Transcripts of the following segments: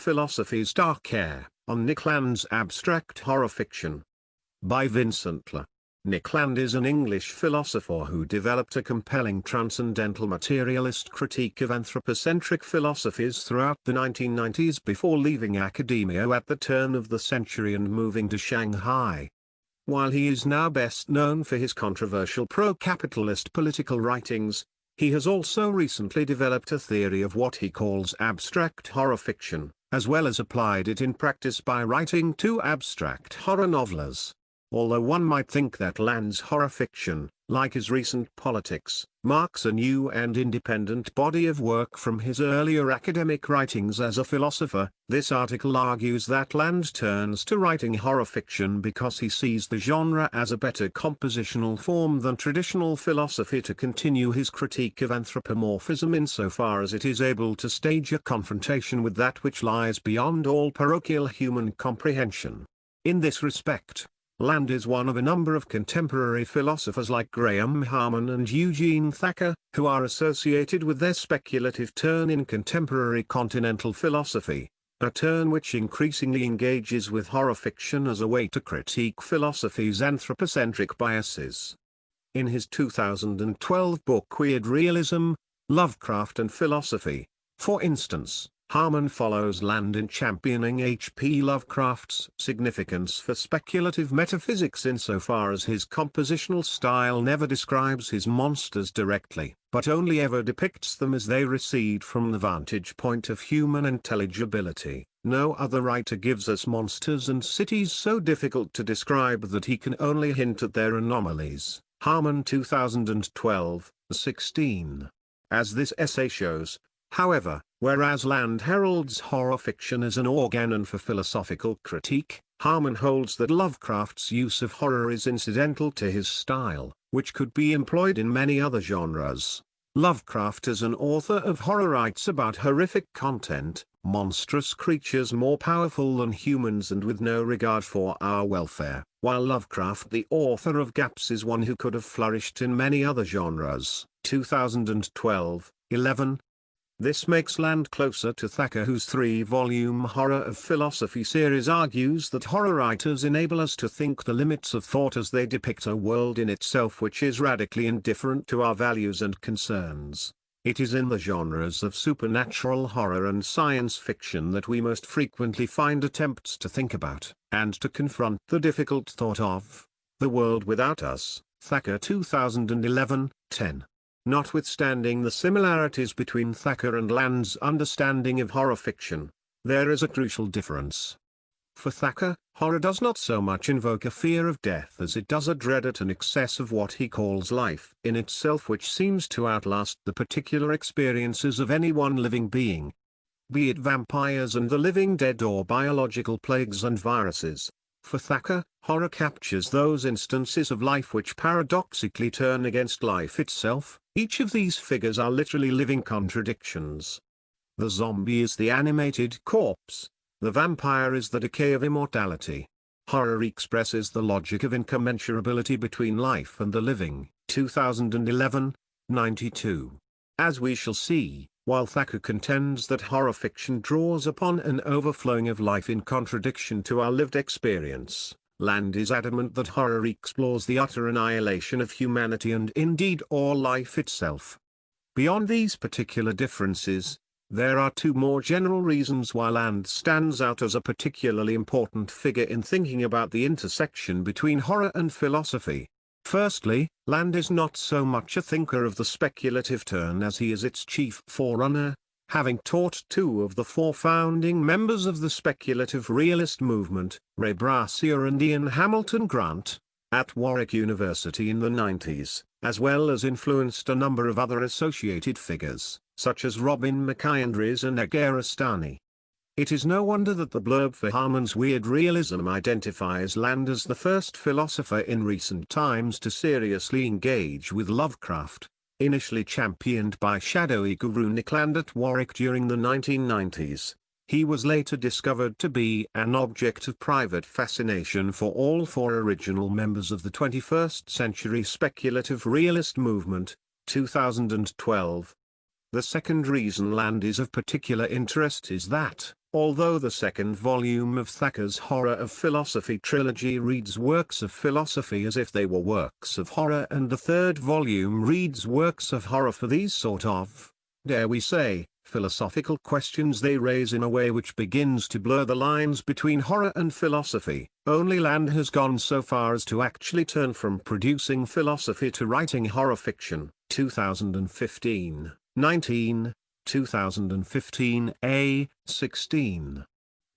Philosophy's Dark Heir, on Nick Land's abstract horror fiction. By Vincent L. Nick Land is an English philosopher who developed a compelling transcendental materialist critique of anthropocentric philosophies throughout the 1990s before leaving academia at the turn of the century and moving to Shanghai. While he is now best known for his controversial pro-capitalist political writings, he has also recently developed a theory of what he calls abstract horror fiction, as well as applied it in practice by writing two abstract horror novellas. Although one might think that Land's horror fiction, like his recent Politics, marks a new and independent body of work from his earlier academic writings as a philosopher, this article argues that Land turns to writing horror fiction because he sees the genre as a better compositional form than traditional philosophy to continue his critique of anthropomorphism insofar as it is able to stage a confrontation with that which lies beyond all parochial human comprehension. In this respect, Land is one of a number of contemporary philosophers like Graham Harman and Eugene Thacker, who are associated with their speculative turn in contemporary continental philosophy, a turn which increasingly engages with horror fiction as a way to critique philosophy's anthropocentric biases. In his 2012 book Weird Realism, Lovecraft and Philosophy, for instance, Harman follows Land in championing H.P. Lovecraft's significance for speculative metaphysics insofar as his compositional style never describes his monsters directly, but only ever depicts them as they recede from the vantage point of human intelligibility. No other writer gives us monsters and cities so difficult to describe that he can only hint at their anomalies. Harman 2012, 16. As this essay shows, however, whereas Land heralds horror fiction as an organon for philosophical critique, Harman holds that Lovecraft's use of horror is incidental to his style, which could be employed in many other genres. Lovecraft as an author of horror writes about horrific content, monstrous creatures more powerful than humans and with no regard for our welfare, while Lovecraft the author of Gaps is one who could have flourished in many other genres. 2012, 11. This makes Land closer to Thacker, whose three-volume Horror of Philosophy series argues that horror writers enable us to think the limits of thought as they depict a world in itself which is radically indifferent to our values and concerns. It is in the genres of supernatural horror and science fiction that we most frequently find attempts to think about, and to confront the difficult thought of, the world without us. Thacker 2011, 10. Notwithstanding the similarities between Thacker and Land's understanding of horror fiction, there is a crucial difference. For Thacker, horror does not so much invoke a fear of death as it does a dread at an excess of what he calls life in itself which seems to outlast the particular experiences of any one living being. Be it vampires and the living dead or biological plagues and viruses. For Thacker, horror captures those instances of life which paradoxically turn against life itself. Each of these figures are literally living contradictions. The zombie is the animated corpse. The vampire is the decay of immortality. Horror expresses the logic of incommensurability between life and the living. 2011, 92. As we shall see, while Thacker contends that horror fiction draws upon an overflowing of life in contradiction to our lived experience, Land is adamant that horror explores the utter annihilation of humanity and indeed all life itself. Beyond these particular differences, there are two more general reasons why Land stands out as a particularly important figure in thinking about the intersection between horror and philosophy. Firstly, Land is not so much a thinker of the speculative turn as he is its chief forerunner, having taught two of the four founding members of the speculative realist movement, Ray Brassier and Ian Hamilton Grant, at Warwick University in the 90s, as well as influenced a number of other associated figures, such as Robin McIndries and Edgar Astani. It is no wonder that the blurb for Harman's Weird Realism identifies Land as the first philosopher in recent times to seriously engage with Lovecraft. Initially championed by shadowy guru Nick Land at Warwick during the 1990s, he was later discovered to be an object of private fascination for all four original members of the 21st century speculative realist movement. 2012. The second reason Land is of particular interest is that, although the second volume of Thacker's Horror of Philosophy trilogy reads works of philosophy as if they were works of horror, and the third volume reads works of horror for these sort of, dare we say, philosophical questions they raise in a way which begins to blur the lines between horror and philosophy, only Land has gone so far as to actually turn from producing philosophy to writing horror fiction. 2015, 19, 2015 A, 16.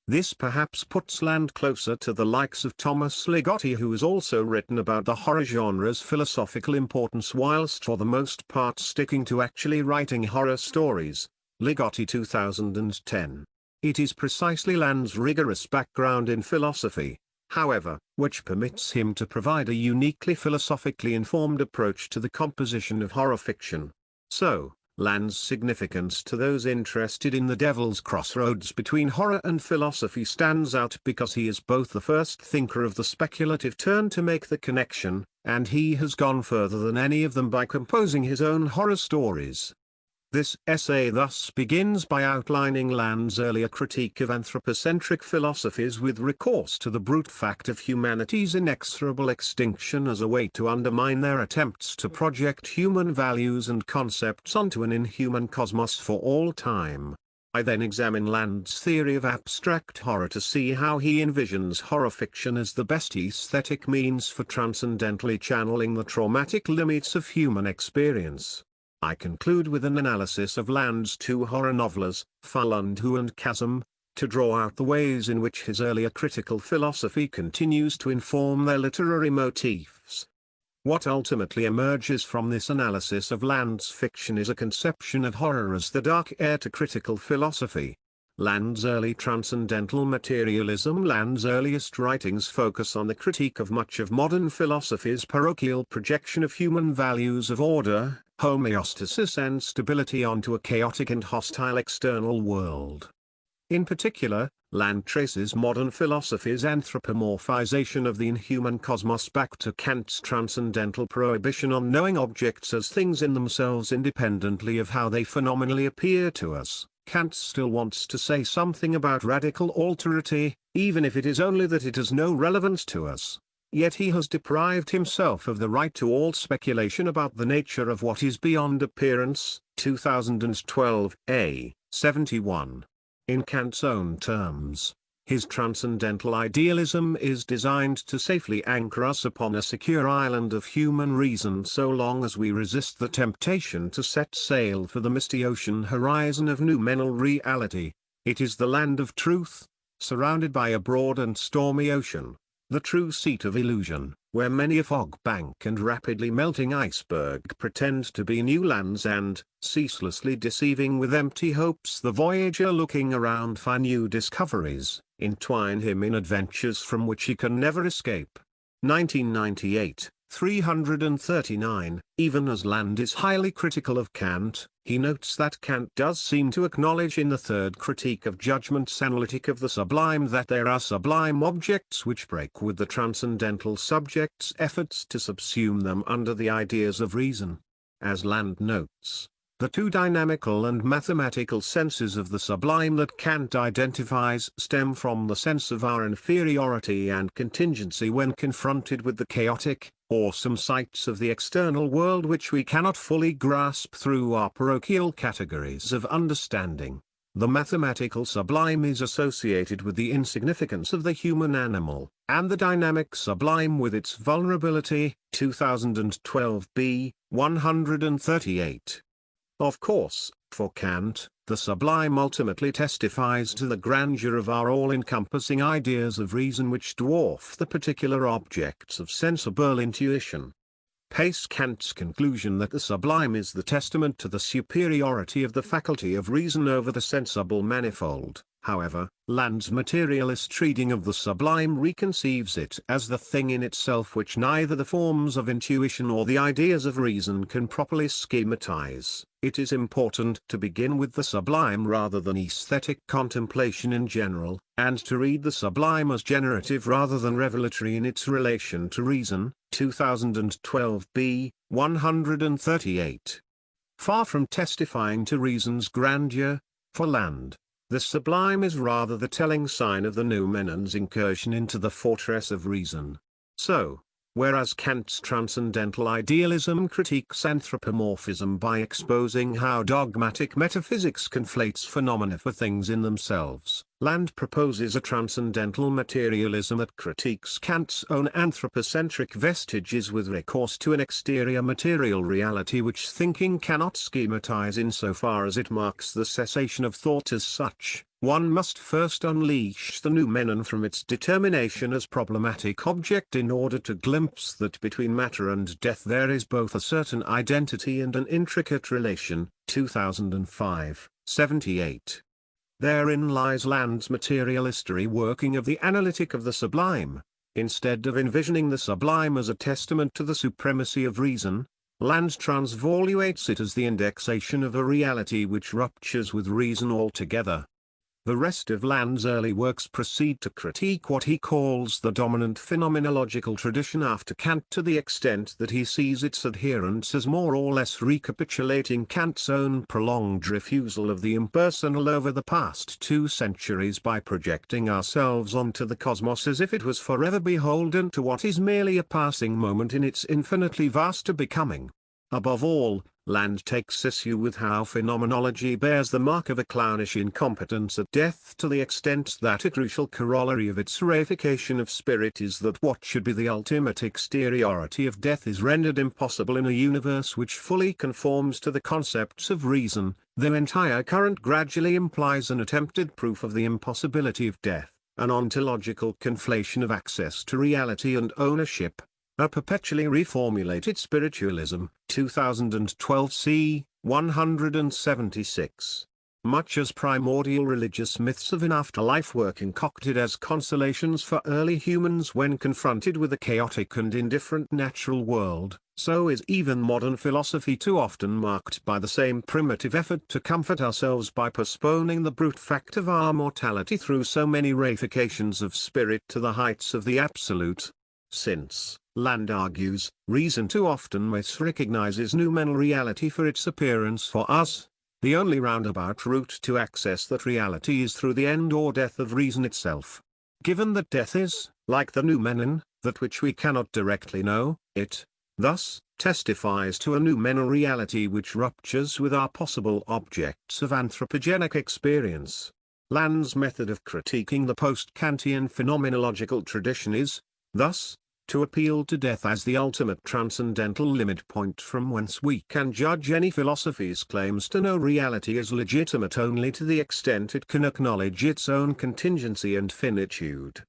This perhaps puts Land closer to the likes of Thomas Ligotti, who has also written about the horror genre's philosophical importance whilst for the most part sticking to actually writing horror stories. Ligotti 2010. It is precisely Land's rigorous background in philosophy, however, which permits him to provide a uniquely philosophically informed approach to the composition of horror fiction. So, Land's significance to those interested in the devil's crossroads between horror and philosophy stands out because he is both the first thinker of the speculative turn to make the connection, and he has gone further than any of them by composing his own horror stories. This essay thus begins by outlining Land's earlier critique of anthropocentric philosophies with recourse to the brute fact of humanity's inexorable extinction as a way to undermine their attempts to project human values and concepts onto an inhuman cosmos for all time. I then examine Land's theory of abstract horror to see how he envisions horror fiction as the best aesthetic means for transcendently channeling the traumatic limits of human experience. I conclude with an analysis of Land's two horror novellas, Falundu and Chasm, to draw out the ways in which his earlier critical philosophy continues to inform their literary motifs. What ultimately emerges from this analysis of Land's fiction is a conception of horror as the dark heir to critical philosophy. Land's early transcendental materialism. Land's earliest writings focus on the critique of much of modern philosophy's parochial projection of human values of order, homeostasis and stability onto a chaotic and hostile external world. In particular, Land traces modern philosophy's anthropomorphization of the inhuman cosmos back to Kant's transcendental prohibition on knowing objects as things in themselves independently of how they phenomenally appear to us. Kant still wants to say something about radical alterity, even if it is only that it has no relevance to us. Yet he has deprived himself of the right to all speculation about the nature of what is beyond appearance. 2012 A. 71. In Kant's own terms, his transcendental idealism is designed to safely anchor us upon a secure island of human reason so long as we resist the temptation to set sail for the misty ocean horizon of noumenal reality. It is the land of truth, surrounded by a broad and stormy ocean, the true seat of illusion, where many a fog bank and rapidly melting iceberg pretend to be new lands and, ceaselessly deceiving with empty hopes the voyager looking around for new discoveries, entwine him in adventures from which he can never escape. 1998, 339. Even as Land is highly critical of Kant, he notes that Kant does seem to acknowledge in the third critique of Judgment's analytic of the sublime that there are sublime objects which break with the transcendental subject's efforts to subsume them under the ideas of reason. As Land notes, the two dynamical and mathematical senses of the sublime that Kant identifies stem from the sense of our inferiority and contingency when confronted with the chaotic, awesome sights of the external world which we cannot fully grasp through our parochial categories of understanding. The mathematical sublime is associated with the insignificance of the human animal, and the dynamic sublime with its vulnerability. 2012 B. 138. Of course, for Kant, the sublime ultimately testifies to the grandeur of our all-encompassing ideas of reason which dwarf the particular objects of sensible intuition. Pace Kant's conclusion that the sublime is the testament to the superiority of the faculty of reason over the sensible manifold. However, Land's materialist reading of the sublime reconceives it as the thing in itself which neither the forms of intuition or the ideas of reason can properly schematize. It is important to begin with the sublime rather than aesthetic contemplation in general, and to read the sublime as generative rather than revelatory in its relation to reason. 2012 B. 138. Far from testifying to reason's grandeur, for Land, the sublime is rather the telling sign of the noumenon's incursion into the fortress of reason. So, whereas Kant's transcendental idealism critiques anthropomorphism by exposing how dogmatic metaphysics conflates phenomena for things in themselves, Land proposes a transcendental materialism that critiques Kant's own anthropocentric vestiges with recourse to an exterior material reality which thinking cannot schematize insofar as it marks the cessation of thought as such. One must first unleash the noumenon from its determination as problematic object in order to glimpse that between matter and death there is both a certain identity and an intricate relation. 2005, 78. Therein lies Land's materialist working of the analytic of the sublime. Instead of envisioning the sublime as a testament to the supremacy of reason, Land transvaluates it as the indexation of a reality which ruptures with reason altogether. The rest of Land's early works proceed to critique what he calls the dominant phenomenological tradition after Kant to the extent that he sees its adherents as more or less recapitulating Kant's own prolonged refusal of the impersonal over the past 2 centuries by projecting ourselves onto the cosmos as if it was forever beholden to what is merely a passing moment in its infinitely vaster becoming. Above all, Land takes issue with how phenomenology bears the mark of a clownish incompetence at death to the extent that a crucial corollary of its reification of spirit is that what should be the ultimate exteriority of death is rendered impossible in a universe which fully conforms to the concepts of reason. The entire current gradually implies an attempted proof of the impossibility of death, an ontological conflation of access to reality and ownership. A perpetually reformulated spiritualism. 2012 c. 176. Much as primordial religious myths of an afterlife were concocted as consolations for early humans when confronted with a chaotic and indifferent natural world, so is even modern philosophy too often marked by the same primitive effort to comfort ourselves by postponing the brute fact of our mortality through so many reifications of spirit to the heights of the absolute. Since, Land argues, reason too often misrecognizes noumenal reality for its appearance for us, the only roundabout route to access that reality is through the end or death of reason itself. Given that death is, like the noumenon, that which we cannot directly know, it, thus, testifies to a noumenal reality which ruptures with our possible objects of anthropogenic experience. Land's method of critiquing the post-Kantian phenomenological tradition is, thus, to appeal to death as the ultimate transcendental limit point from whence we can judge any philosophy's claims to know reality as legitimate only to the extent it can acknowledge its own contingency and finitude.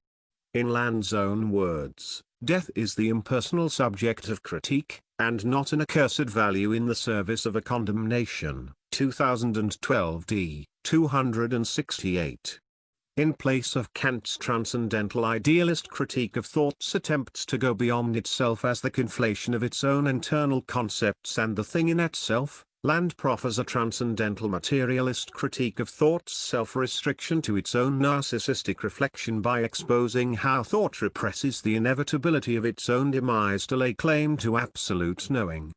In Land's own words, death is the impersonal subject of critique, and not an accursed value in the service of a condemnation. 2012 d. 268. In place of Kant's transcendental idealist critique of thought's attempts to go beyond itself as the conflation of its own internal concepts and the thing in itself, Land proffers a transcendental materialist critique of thought's self-restriction to its own narcissistic reflection by exposing how thought represses the inevitability of its own demise to lay claim to absolute knowing.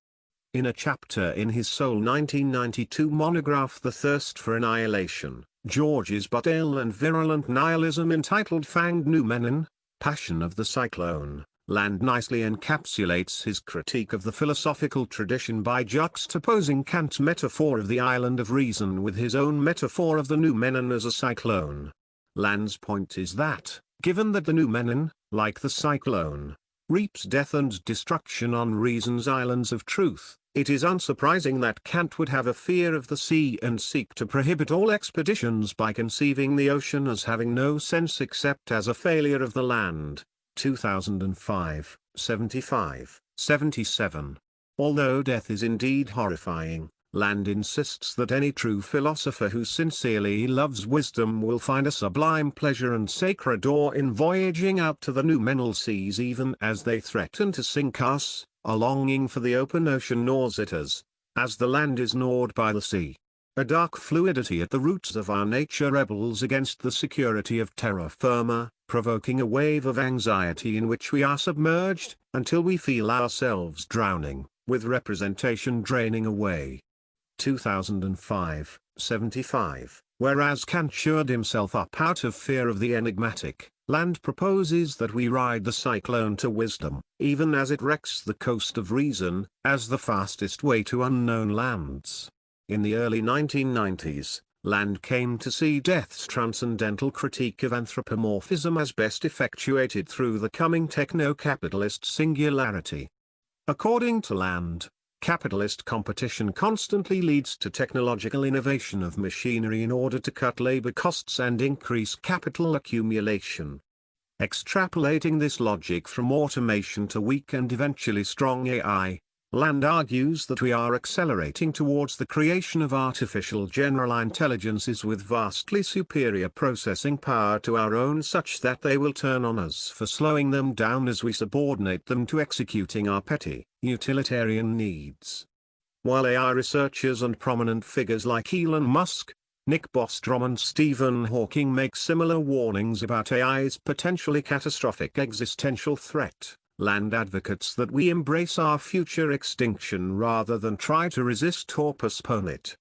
In a chapter in his Soul 1992 monograph The Thirst for Annihilation, George's but ill and virulent nihilism entitled Fanged Noumenon, Passion of the Cyclone, Land nicely encapsulates his critique of the philosophical tradition by juxtaposing Kant's metaphor of the island of reason with his own metaphor of the noumenon as a cyclone. Land's point is that, given that the noumenon, like the cyclone, reaps death and destruction on reason's islands of truth, it is unsurprising that Kant would have a fear of the sea and seek to prohibit all expeditions by conceiving the ocean as having no sense except as a failure of the land. 2005, 75, 77. Although death is indeed horrifying, Land insists that any true philosopher who sincerely loves wisdom will find a sublime pleasure and sacred awe in voyaging out to the noumenal seas even as they threaten to sink us. A longing for the open ocean gnaws at us, as the land is gnawed by the sea. A dark fluidity at the roots of our nature rebels against the security of terra firma, provoking a wave of anxiety in which we are submerged, until we feel ourselves drowning, with representation draining away. 2005, 75. Whereas Kant shored himself up out of fear of the enigmatic, Land proposes that we ride the cyclone to wisdom, even as it wrecks the coast of reason, as the fastest way to unknown lands. In the early 1990s, Land came to see death's transcendental critique of anthropomorphism as best effectuated through the coming techno-capitalist singularity. According to Land, capitalist competition constantly leads to technological innovation of machinery in order to cut labor costs and increase capital accumulation. Extrapolating this logic from automation to weak and eventually strong AI, Land argues that we are accelerating towards the creation of artificial general intelligences with vastly superior processing power to our own, such that they will turn on us for slowing them down as we subordinate them to executing our petty, utilitarian needs. While AI researchers and prominent figures like Elon Musk, Nick Bostrom and Stephen Hawking make similar warnings about AI's potentially catastrophic existential threat, Land advocates that we embrace our future extinction rather than try to resist or postpone it.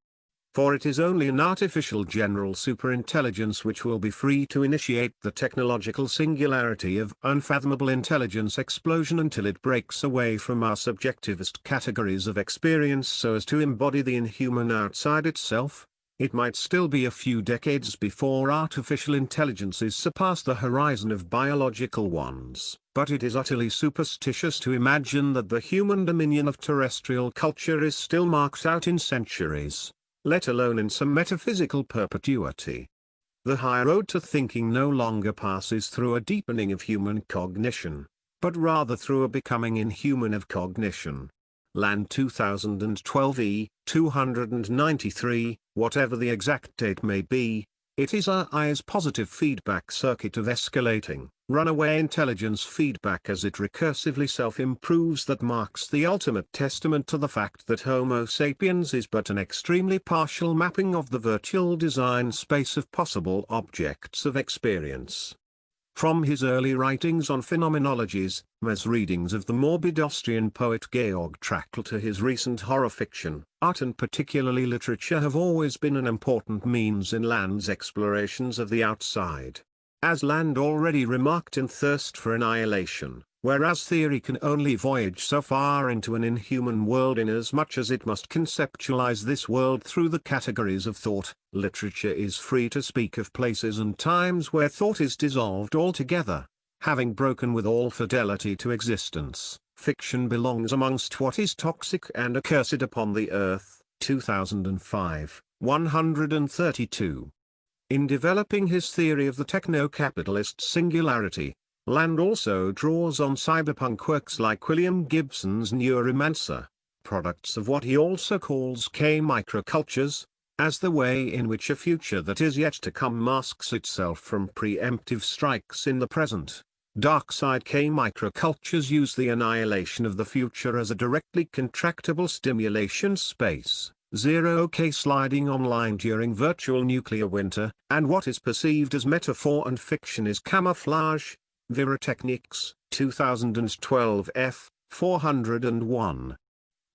For it is only an artificial general superintelligence which will be free to initiate the technological singularity of unfathomable intelligence explosion until it breaks away from our subjectivist categories of experience so as to embody the inhuman outside itself. It might still be a few decades before artificial intelligences surpass the horizon of biological ones, but it is utterly superstitious to imagine that the human dominion of terrestrial culture is still marked out in centuries, let alone in some metaphysical perpetuity. The high road to thinking no longer passes through a deepening of human cognition, but rather through a becoming inhuman of cognition. Land 2012 E. 293, whatever the exact date may be, it is AI's positive feedback circuit of escalating, runaway intelligence feedback as it recursively self-improves that marks the ultimate testament to the fact that Homo sapiens is but an extremely partial mapping of the virtual design space of possible objects of experience. From his early writings on phenomenologies, as readings of the morbid Austrian poet Georg Trakl to his recent horror fiction, art and particularly literature have always been an important means in Land's explorations of the outside. As Land already remarked in Thirst for Annihilation, whereas theory can only voyage so far into an inhuman world inasmuch as it must conceptualize this world through the categories of thought, literature is free to speak of places and times where thought is dissolved altogether. Having broken with all fidelity to existence, fiction belongs amongst what is toxic and accursed upon the earth. 2005, 132. In developing his theory of the techno-capitalist singularity, Land also draws on cyberpunk works like William Gibson's Neuromancer, products of what he also calls K-microcultures, as the way in which a future that is yet to come masks itself from preemptive strikes in the present. Darkside K-microcultures use the annihilation of the future as a directly contractible stimulation space, 0K sliding online during virtual nuclear winter, and what is perceived as metaphor and fiction is camouflage. Virotechnics, 2012 f. 401.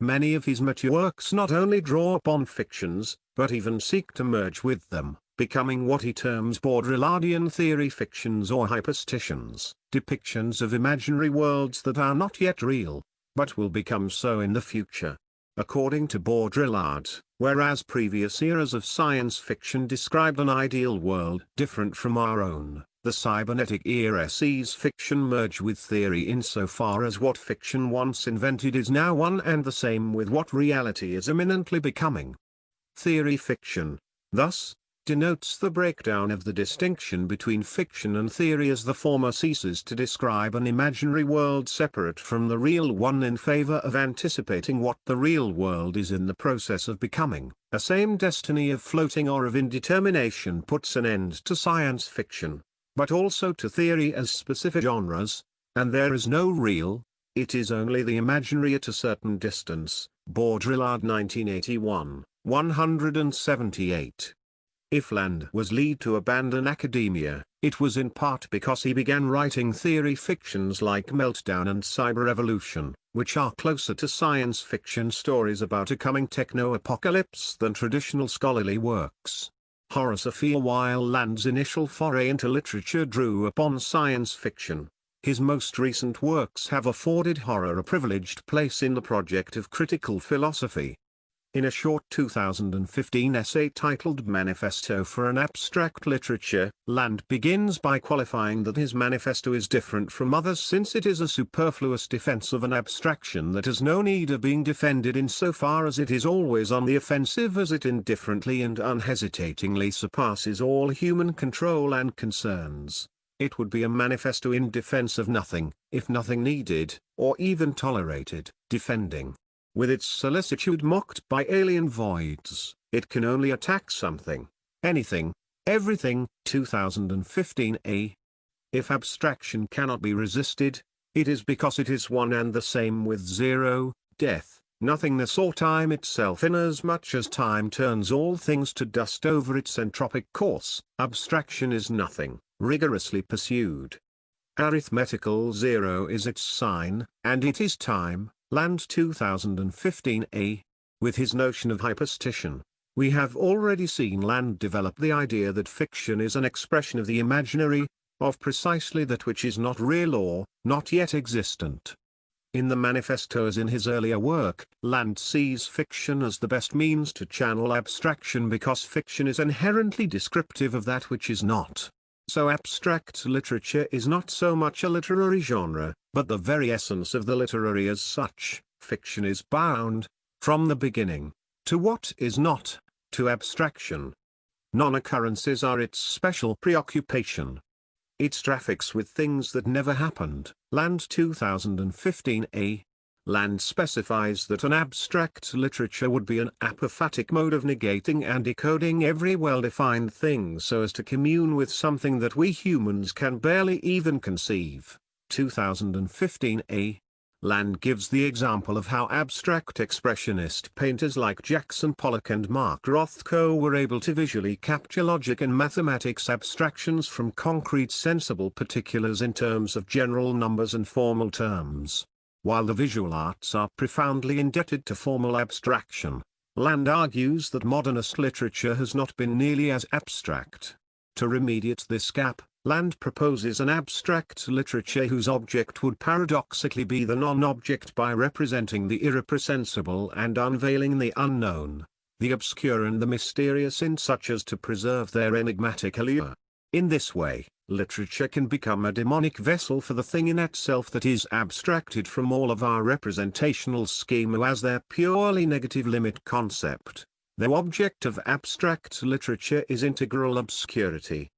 Many of his mature works not only draw upon fictions, but even seek to merge with them, becoming what he terms Baudrillardian theory fictions or hyperstitions, depictions of imaginary worlds that are not yet real, but will become so in the future. According to Baudrillard, whereas previous eras of science fiction described an ideal world different from our own, the cybernetic era sees fiction merge with theory insofar as what fiction once invented is now one and the same with what reality is imminently becoming. Theory fiction, thus, denotes the breakdown of the distinction between fiction and theory as the former ceases to describe an imaginary world separate from the real one in favor of anticipating what the real world is in the process of becoming. A same destiny of floating or of indetermination puts an end to science fiction, but also to theory as specific genres, and there is no real, it is only the imaginary at a certain distance. Baudrillard 1981, 178. If Land was led to abandon academia, It was in part because he began writing theory fictions like Meltdown and Cyber Evolution, which are closer to science fiction stories about a coming techno-apocalypse than traditional scholarly works. Horosophy. While Land's initial foray into literature drew upon science fiction, his most recent works have afforded horror a privileged place in the project of critical philosophy. In a short 2015 essay titled Manifesto for an Abstract Literature, Land begins by qualifying that his manifesto is different from others since it is a superfluous defense of an abstraction that has no need of being defended insofar as it is always on the offensive, as it indifferently and unhesitatingly surpasses all human control and concerns. It would be a manifesto in defense of nothing, if nothing needed, or even tolerated, defending. With its solicitude mocked by alien voids, it can only attack something, anything, everything. 2015a. If abstraction cannot be resisted, it is because it is one and the same with zero, death, nothingness or time itself. Inasmuch as time turns all things to dust over its entropic course, abstraction is nothing, rigorously pursued. Arithmetical zero is its sign, and it is time. Land 2015a. With his notion of hyperstition, we have already seen Land develop the idea that fiction is an expression of the imaginary, of precisely that which is not real or not yet existent. In the manifesto as in his earlier work, Land sees fiction as the best means to channel abstraction because fiction is inherently descriptive of that which is not. So abstract literature is not so much a literary genre, but the very essence of the literary as such. Fiction is bound, from the beginning, to what is not, to abstraction. Non-occurrences are its special preoccupation. It traffics with things that never happened. Land 2015a. Land specifies that an abstract literature would be an apophatic mode of negating and decoding every well-defined thing so as to commune with something that we humans can barely even conceive. 2015a. Land gives the example of how abstract expressionist painters like Jackson Pollock and Mark Rothko were able to visually capture logic and mathematics abstractions from concrete sensible particulars in terms of general numbers and formal terms. While the visual arts are profoundly indebted to formal abstraction, Land argues that modernist literature has not been nearly as abstract. To remediate this gap, Land proposes an abstract literature whose object would paradoxically be the non-object by representing the irreprehensible and unveiling the unknown, the obscure and the mysterious in such as to preserve their enigmatic allure. In this way, literature can become a demonic vessel for the thing in itself that is abstracted from all of our representational schema as their purely negative limit concept. The object of abstract literature is integral obscurity.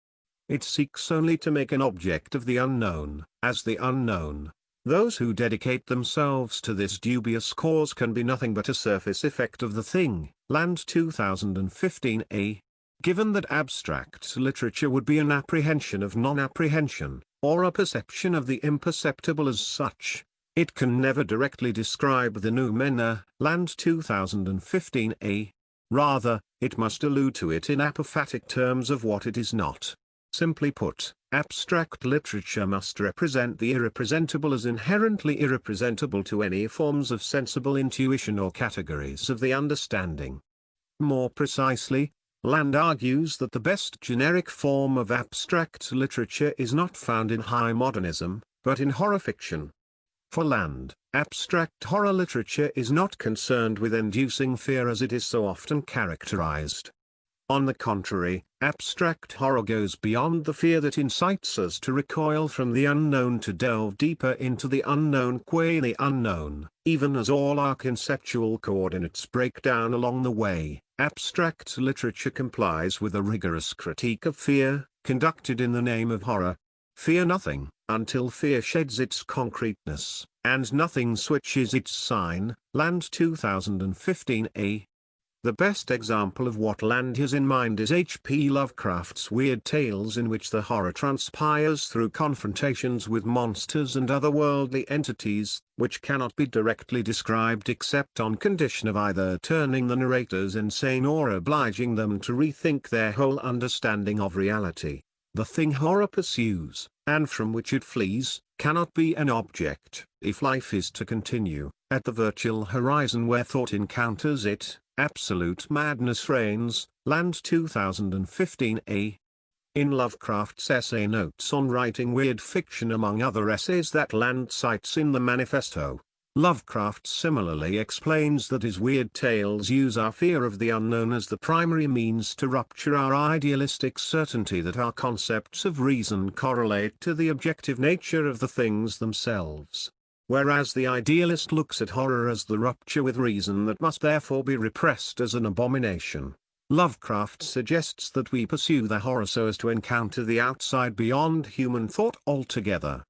It seeks only to make an object of the unknown, as the unknown. Those who dedicate themselves to this dubious cause can be nothing but a surface effect of the thing. Land 2015a. Given that abstract literature would be an apprehension of non-apprehension, or a perception of the imperceptible as such, it can never directly describe the noumena. Land 2015a. Rather, it must allude to it in apophatic terms of what it is not. Simply put, abstract literature must represent the irrepresentable as inherently irrepresentable to any forms of sensible intuition or categories of the understanding. More precisely, Land argues that the best generic form of abstract literature is not found in high modernism, but in horror fiction. For Land, abstract horror literature is not concerned with inducing fear as it is so often characterized. On the contrary, abstract horror goes beyond the fear that incites us to recoil from the unknown to delve deeper into the unknown qua the unknown. Even as all our conceptual coordinates break down along the way, abstract literature complies with a rigorous critique of fear, conducted in the name of horror. Fear nothing, until fear sheds its concreteness, and nothing switches its sign. Land 2015a. The best example of what Land has in mind is H.P. Lovecraft's weird tales, in which the horror transpires through confrontations with monsters and otherworldly entities, which cannot be directly described except on condition of either turning the narrators insane or obliging them to rethink their whole understanding of reality. The thing horror pursues, and from which it flees, cannot be an object. If life is to continue, at the virtual horizon where thought encounters it, absolute madness reigns. Land 2015a. In Lovecraft's essay Notes on Writing Weird Fiction, among other essays that Land cites in the manifesto, Lovecraft similarly explains that his weird tales use our fear of the unknown as the primary means to rupture our idealistic certainty that our concepts of reason correlate to the objective nature of the things themselves. Whereas the idealist looks at horror as the rupture with reason that must therefore be repressed as an abomination, Lovecraft suggests that we pursue the horror so as to encounter the outside beyond human thought altogether.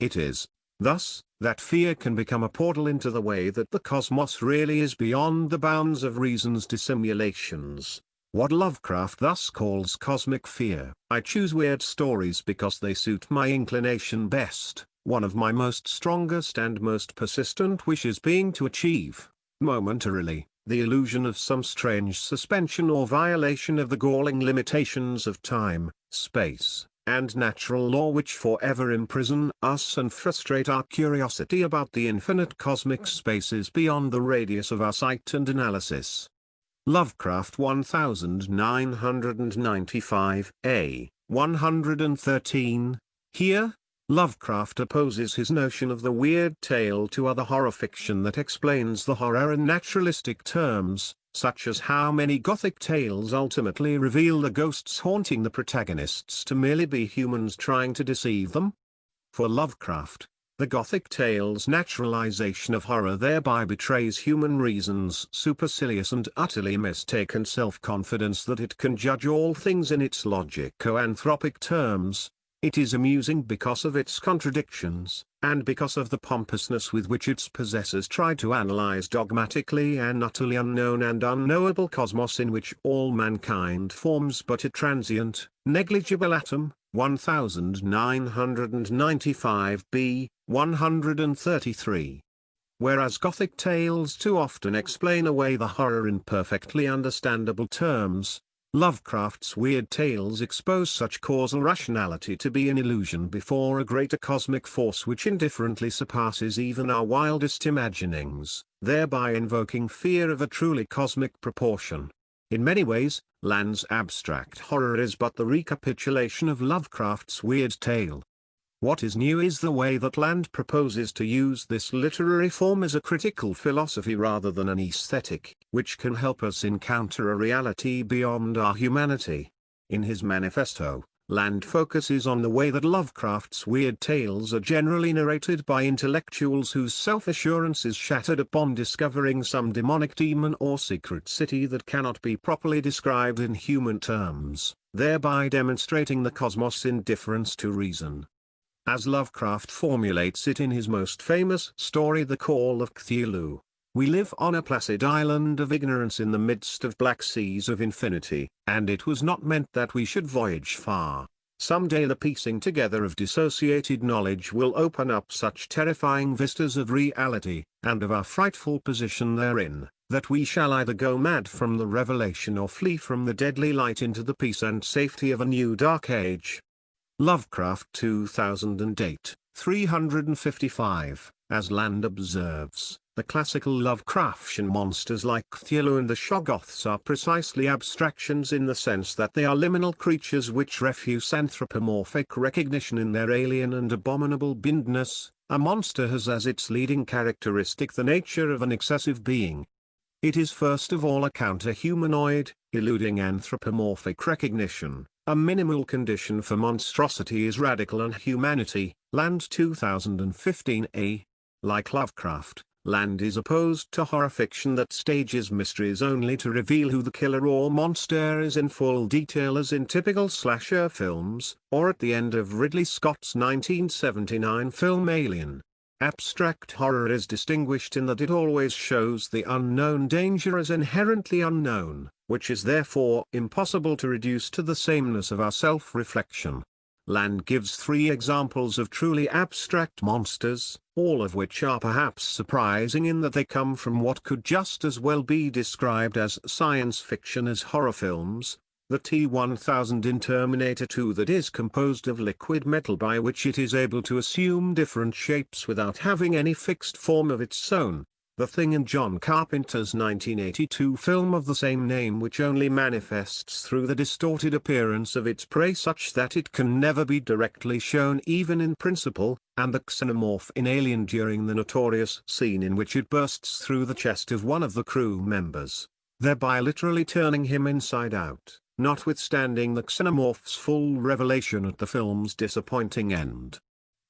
It is, thus, that fear can become a portal into the way that the cosmos really is beyond the bounds of reason's dissimulations. What Lovecraft thus calls cosmic fear. I choose weird stories because they suit my inclination best, one of my most strongest and most persistent wishes being to achieve, momentarily, the illusion of some strange suspension or violation of the galling limitations of time, space, and natural law which forever imprison us and frustrate our curiosity about the infinite cosmic spaces beyond the radius of our sight and analysis. Lovecraft 1995a, 113. Here, Lovecraft opposes his notion of the weird tale to other horror fiction that explains the horror in naturalistic terms, such as how many Gothic tales ultimately reveal the ghosts haunting the protagonists to merely be humans trying to deceive them. For Lovecraft, the Gothic tale's naturalization of horror thereby betrays human reason's supercilious and utterly mistaken self-confidence that it can judge all things in its logico-anthropic terms. It is amusing because of its contradictions, and because of the pompousness with which its possessors try to analyze dogmatically an utterly unknown and unknowable cosmos in which all mankind forms but a transient, negligible atom. 1995b, 133. Whereas Gothic tales too often explain away the horror in perfectly understandable terms, Lovecraft's weird tales expose such causal rationality to be an illusion before a greater cosmic force which indifferently surpasses even our wildest imaginings, thereby invoking fear of a truly cosmic proportion. In many ways, Land's abstract horror is but the recapitulation of Lovecraft's weird tale. What is new is the way that Land proposes to use this literary form as a critical philosophy rather than an aesthetic, which can help us encounter a reality beyond our humanity. In his manifesto, Land focuses on the way that Lovecraft's weird tales are generally narrated by intellectuals whose self-assurance is shattered upon discovering some demonic demon or secret city that cannot be properly described in human terms, thereby demonstrating the cosmos' indifference to reason. As Lovecraft formulates it in his most famous story The Call of Cthulhu, we live on a placid island of ignorance in the midst of black seas of infinity, and it was not meant that we should voyage far. Someday the piecing together of dissociated knowledge will open up such terrifying vistas of reality, and of our frightful position therein, that we shall either go mad from the revelation or flee from the deadly light into the peace and safety of a new dark age. Lovecraft 2008, 355, as Land observes, the classical Lovecraftian monsters like Cthulhu and the Shoggoths are precisely abstractions in the sense that they are liminal creatures which refuse anthropomorphic recognition in their alien and abominable bindness. A monster has as its leading characteristic the nature of an excessive being. It is first of all a counter-humanoid, eluding anthropomorphic recognition. A minimal condition for monstrosity is radical inhumanity. Land 2015a. Like Lovecraft, Land is opposed to horror fiction that stages mysteries only to reveal who the killer or monster is in full detail, as in typical slasher films, or at the end of Ridley Scott's 1979 film Alien. Abstract horror is distinguished in that it always shows the unknown danger as inherently unknown, which is therefore impossible to reduce to the sameness of our self-reflection. Land gives 3 examples of truly abstract monsters, all of which are perhaps surprising in that they come from what could just as well be described as science fiction as horror films. the T-1000 in Terminator 2 that is composed of liquid metal by which it is able to assume different shapes without having any fixed form of its own. The Thing in John Carpenter's 1982 film of the same name, which only manifests through the distorted appearance of its prey such that it can never be directly shown even in principle, and the xenomorph in Alien during the notorious scene in which it bursts through the chest of one of the crew members, thereby literally turning him inside out, notwithstanding the xenomorph's full revelation at the film's disappointing end.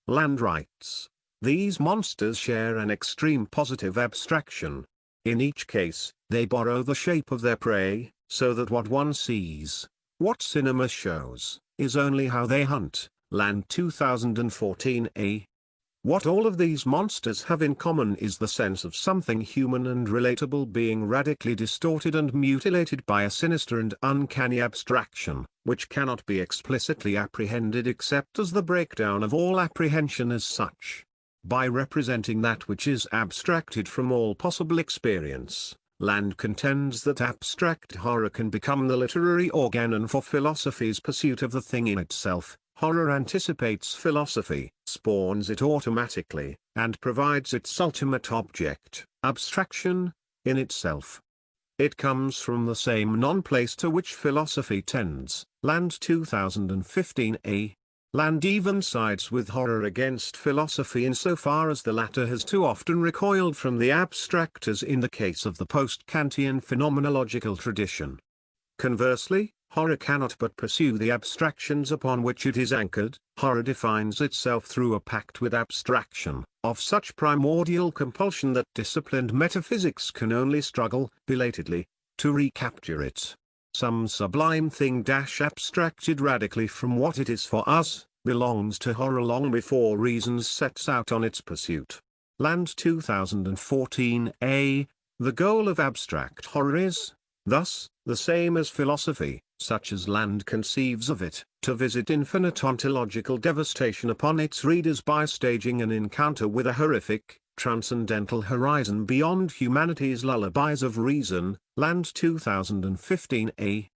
Land writes, "These monsters share an extreme positive abstraction. In each case, they borrow the shape of their prey, so that what one sees, what cinema shows, is only how they hunt." Land 2014a. What all of these monsters have in common is the sense of something human and relatable being radically distorted and mutilated by a sinister and uncanny abstraction, which cannot be explicitly apprehended except as the breakdown of all apprehension as such. By representing that which is abstracted from all possible experience, Land contends that abstract horror can become the literary organon for philosophy's pursuit of the thing in itself. Horror anticipates philosophy, spawns it automatically, and provides its ultimate object, abstraction, in itself. It comes from the same non-place to which philosophy tends. Land 2015a. Land even sides with horror against philosophy insofar as the latter has too often recoiled from the abstract, as in the case of the post-Kantian phenomenological tradition. Conversely, horror cannot but pursue the abstractions upon which it is anchored. Horror defines itself through a pact with abstraction, of such primordial compulsion that disciplined metaphysics can only struggle, belatedly, to recapture it. Some sublime thing abstracted radically from what it is for us, belongs to horror long before reason sets out on its pursuit. Land 2014a. The goal of abstract horror is, thus, the same as philosophy, such as Land conceives of it, to visit infinite ontological devastation upon its readers by staging an encounter with a horrific, transcendental horizon beyond humanity's lullabies of reason. Land 2015a.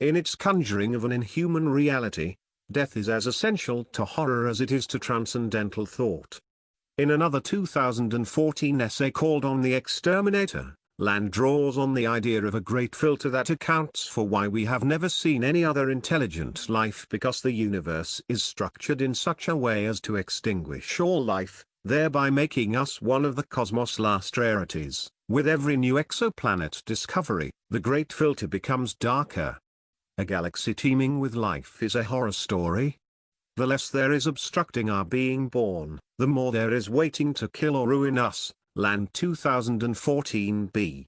In its conjuring of an inhuman reality, death is as essential to horror as it is to transcendental thought. In another 2014 essay called On the Exterminator, Land draws on the idea of a great filter that accounts for why we have never seen any other intelligent life, because the universe is structured in such a way as to extinguish all life, thereby making us one of the cosmos' last rarities. With every new exoplanet discovery, the great filter becomes darker. A galaxy teeming with life is a horror story. The less there is obstructing our being born, the more there is waiting to kill or ruin us. Land 2014b.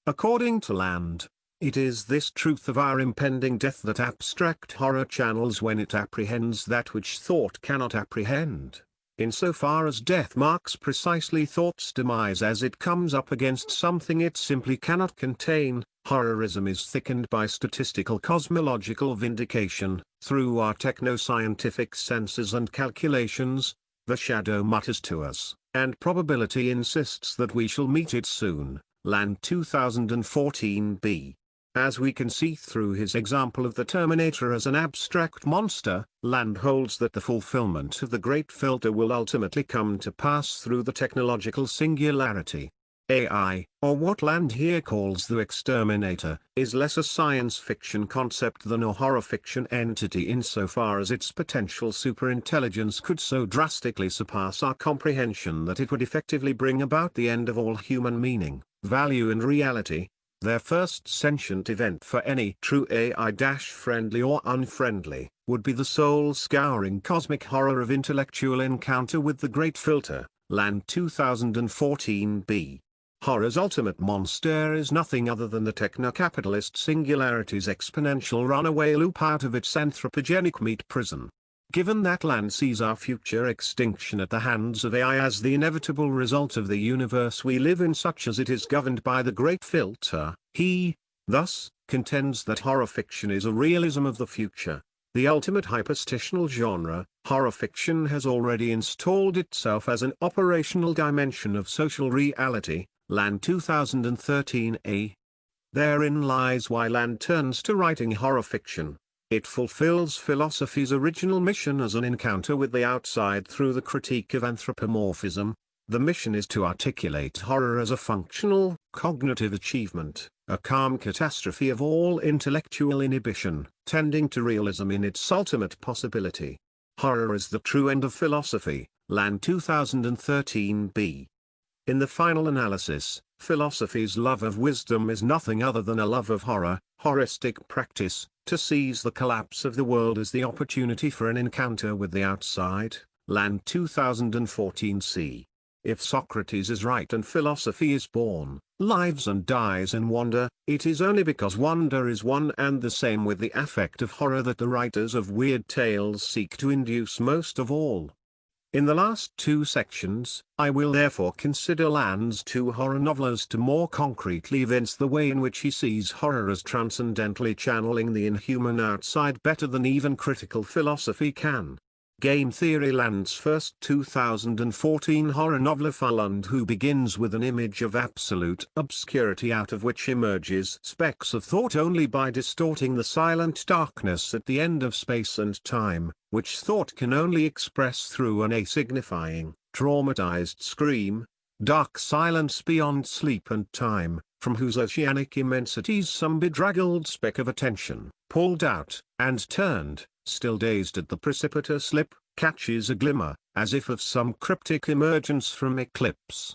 According to Land, it is this truth of our impending death that abstract horror channels when it apprehends that which thought cannot apprehend. Insofar as death marks precisely thought's demise as it comes up against something it simply cannot contain, horrorism is thickened by statistical cosmological vindication. Through our techno-scientific senses and calculations, the shadow mutters to us, and probability insists that we shall meet it soon. Land 2014b. As we can see through his example of the Terminator as an abstract monster, Land holds that the fulfillment of the great filter will ultimately come to pass through the technological singularity. AI, or what Land here calls the Exterminator, is less a science fiction concept than a horror fiction entity insofar as its potential superintelligence could so drastically surpass our comprehension that it would effectively bring about the end of all human meaning, value and reality. Their first sentient event for any true AI-friendly or unfriendly, would be the soul-scouring cosmic horror of intellectual encounter with the great filter. Land 2014b. Horror's ultimate monster is nothing other than the techno-capitalist singularity's exponential runaway loop out of its anthropogenic meat prison. Given that Land sees our future extinction at the hands of AI as the inevitable result of the universe we live in such as it is governed by the great filter, he, thus, contends that horror fiction is a realism of the future. The ultimate hypostational genre, horror fiction has already installed itself as an operational dimension of social reality. Land 2013a. Therein lies why Land turns to writing horror fiction. It fulfills philosophy's original mission as an encounter with the outside through the critique of anthropomorphism. The mission is to articulate horror as a functional, cognitive achievement, a calm catastrophe of all intellectual inhibition, tending to realism in its ultimate possibility. Horror is the true end of philosophy, Land 2013b. In the final analysis, philosophy's love of wisdom is nothing other than a love of horror, horistic practice, to seize the collapse of the world as the opportunity for an encounter with the outside, Land 2014c. If Socrates is right and philosophy is born, lives and dies in wonder, it is only because wonder is one and the same with the affect of horror that the writers of weird tales seek to induce most of all. In the last two sections, I will therefore consider Land's two horror novels to more concretely evince the way in which he sees horror as transcendently channeling the inhuman outside better than even critical philosophy can. Game Theory. Land's first 2014 horror novel Falund, who begins with an image of absolute obscurity out of which emerges specks of thought only by distorting the silent darkness at the end of space and time, which thought can only express through an asignifying, traumatized scream, dark silence beyond sleep and time, from whose oceanic immensities some bedraggled speck of attention, pulled out, and turned, still dazed at the precipitous lip, catches a glimmer, as if of some cryptic emergence from eclipse.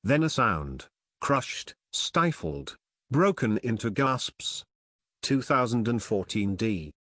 Then a sound, crushed, stifled, broken into gasps. 2014d.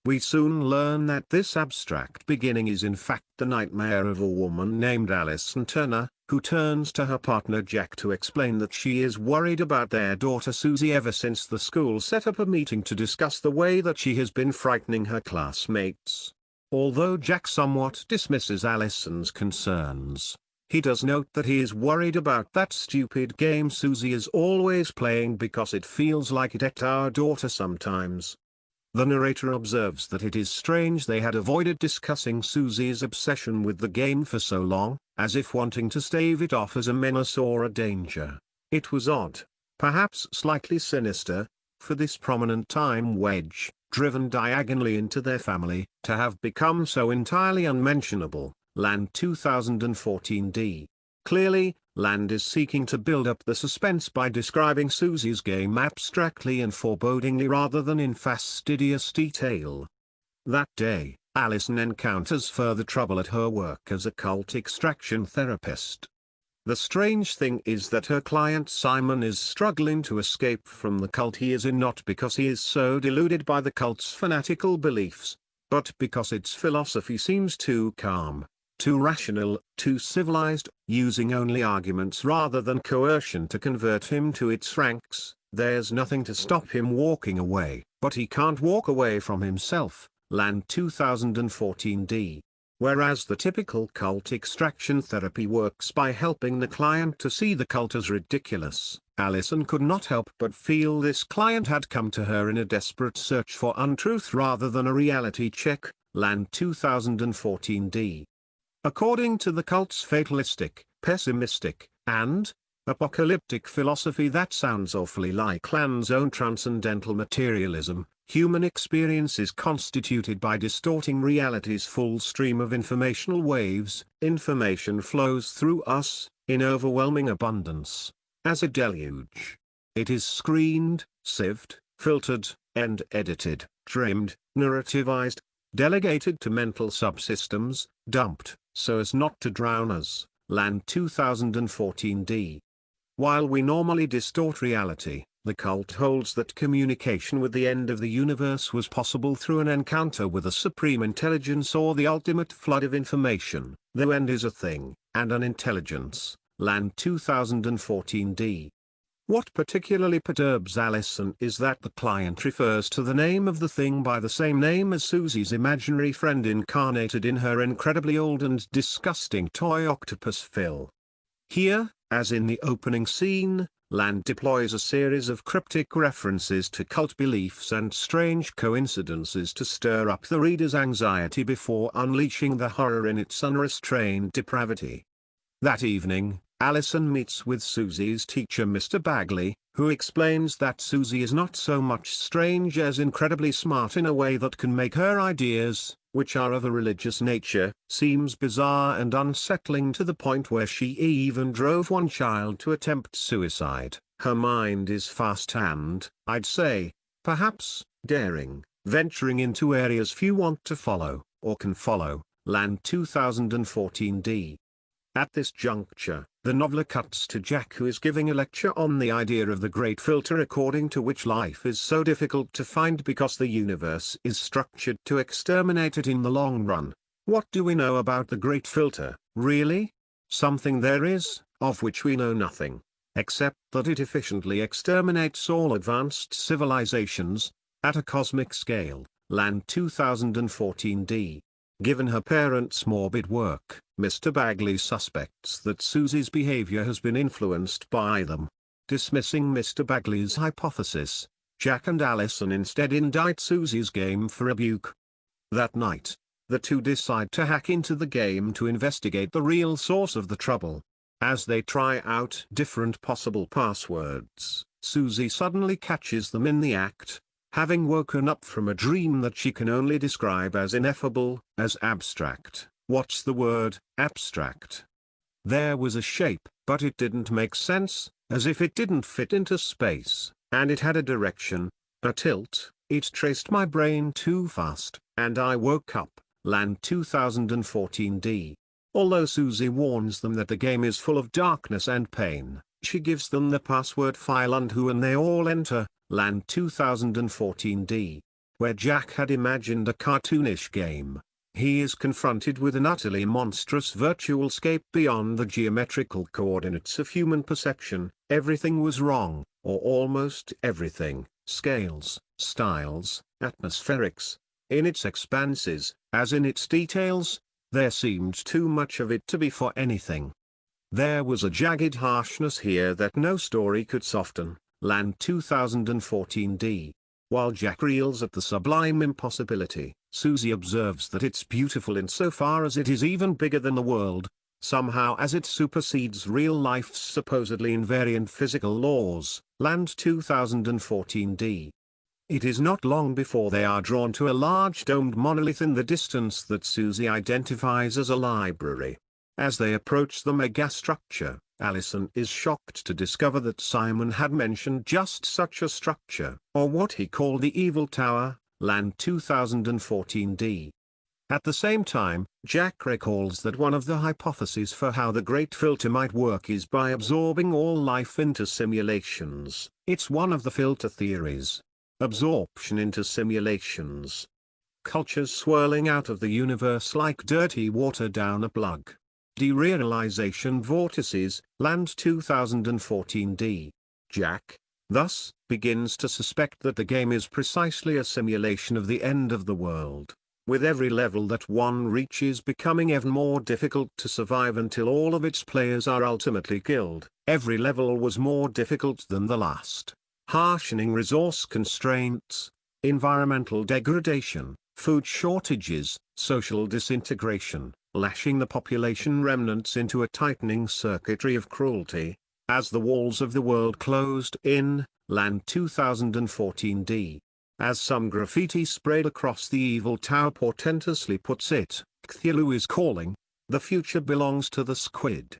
We soon learn that this abstract beginning is in fact the nightmare of a woman named Alison Turner, who turns to her partner Jack to explain that she is worried about their daughter Susie ever since the school set up a meeting to discuss the way that she has been frightening her classmates. Although Jack somewhat dismisses Alison's concerns, he does note that he is worried about that stupid game Susie is always playing because it feels like it ate our daughter sometimes. The narrator observes that it is strange they had avoided discussing Susie's obsession with the game for so long, as if wanting to stave it off as a menace or a danger. It was odd, perhaps slightly sinister, for this prominent time wedge, driven diagonally into their family, to have become so entirely unmentionable. Land 2014d. Clearly, Land is seeking to build up the suspense by describing Susie's game abstractly and forebodingly rather than in fastidious detail. That day, Alison encounters further trouble at her work as a cult extraction therapist. The strange thing is that her client Simon is struggling to escape from the cult he is in, not because he is so deluded by the cult's fanatical beliefs, but because its philosophy seems too calm, too rational, too civilized, using only arguments rather than coercion to convert him to its ranks. There's nothing to stop him walking away, but he can't walk away from himself. Land 2014d. Whereas the typical cult extraction therapy works by helping the client to see the cult as ridiculous, Alison could not help but feel this client had come to her in a desperate search for untruth rather than a reality check. Land 2014d. According to the cult's fatalistic, pessimistic, and apocalyptic philosophy that sounds awfully like Land's own transcendental materialism. Human experience is constituted by distorting reality's full stream of informational waves. Information flows through us, in overwhelming abundance, as a deluge. It is screened, sieved, filtered, and edited, trimmed, narrativized, delegated to mental subsystems, dumped, so as not to drown us. Land 2014d. While we normally distort reality, the cult holds that communication with the end of the universe was possible through an encounter with a supreme intelligence or the ultimate flood of information. The end is a thing, and an intelligence. Land 2014d. What particularly perturbs Alison is that the client refers to the name of the thing by the same name as Susie's imaginary friend incarnated in her incredibly old and disgusting toy octopus Phil. Here, as in the opening scene, Land deploys a series of cryptic references to cult beliefs and strange coincidences to stir up the reader's anxiety before unleashing the horror in its unrestrained depravity. That evening, Alison meets with Susie's teacher Mr. Bagley, who explains that Susie is not so much strange as incredibly smart in a way that can make her ideas, which are of a religious nature, seems bizarre and unsettling to the point where she even drove one child to attempt suicide. Her mind is fast and, I'd say, perhaps, daring, venturing into areas few want to follow, or can follow. Land 2014d. At this juncture, the noveler cuts to Jack, who is giving a lecture on the idea of the Great Filter, according to which life is so difficult to find because the universe is structured to exterminate it in the long run. What do we know about the Great Filter, really? Something there is, of which we know nothing, except that it efficiently exterminates all advanced civilizations, at a cosmic scale. Land 2014d. Given her parents' morbid work, Mr. Bagley suspects that Susie's behavior has been influenced by them. Dismissing Mr. Bagley's hypothesis, Jack and Allison instead indict Susie's game for rebuke. That night, the two decide to hack into the game to investigate the real source of the trouble. As they try out different possible passwords, Susie suddenly catches them in the act, having woken up from a dream that she can only describe as ineffable, as abstract. What's the word, abstract? There was a shape, but it didn't make sense, as if it didn't fit into space, and it had a direction, a tilt. It traced my brain too fast, and I woke up. Land 2014d. Although Susie warns them that the game is full of darkness and pain, she gives them the password file and they all enter. Land 2014d. Where Jack had imagined a cartoonish game, he is confronted with an utterly monstrous virtual scape beyond the geometrical coordinates of human perception. Everything was wrong, or almost everything: scales, styles, atmospherics. In its expanses, as in its details, there seemed too much of it to be for anything. There was a jagged harshness here that no story could soften. Land 2014d. While Jack reels at the sublime impossibility, Susie observes that it's beautiful insofar as it is even bigger than the world, somehow as it supersedes real life's supposedly invariant physical laws. Land 2014d. It is not long before they are drawn to a large domed monolith in the distance that Susie identifies as a library. As they approach the megastructure, Allison is shocked to discover that Simon had mentioned just such a structure, or what he called the Evil Tower. Land 2014d. At the same time, Jack recalls that one of the hypotheses for how the Great Filter might work is by absorbing all life into simulations. It's one of the filter theories. Absorption into simulations. Cultures swirling out of the universe like dirty water down a plug. Derealization vortices. Land 2014d. Jack, thus, begins to suspect that the game is precisely a simulation of the end of the world, with every level that one reaches becoming ever more difficult to survive until all of its players are ultimately killed. Every level was more difficult than the last. Harshening resource constraints, environmental degradation, food shortages, social disintegration, lashing the population remnants into a tightening circuitry of cruelty. As the walls of the world closed in. Land 2014d. As some graffiti sprayed across the Evil Tower portentously puts it, Cthulhu is calling, the future belongs to the squid.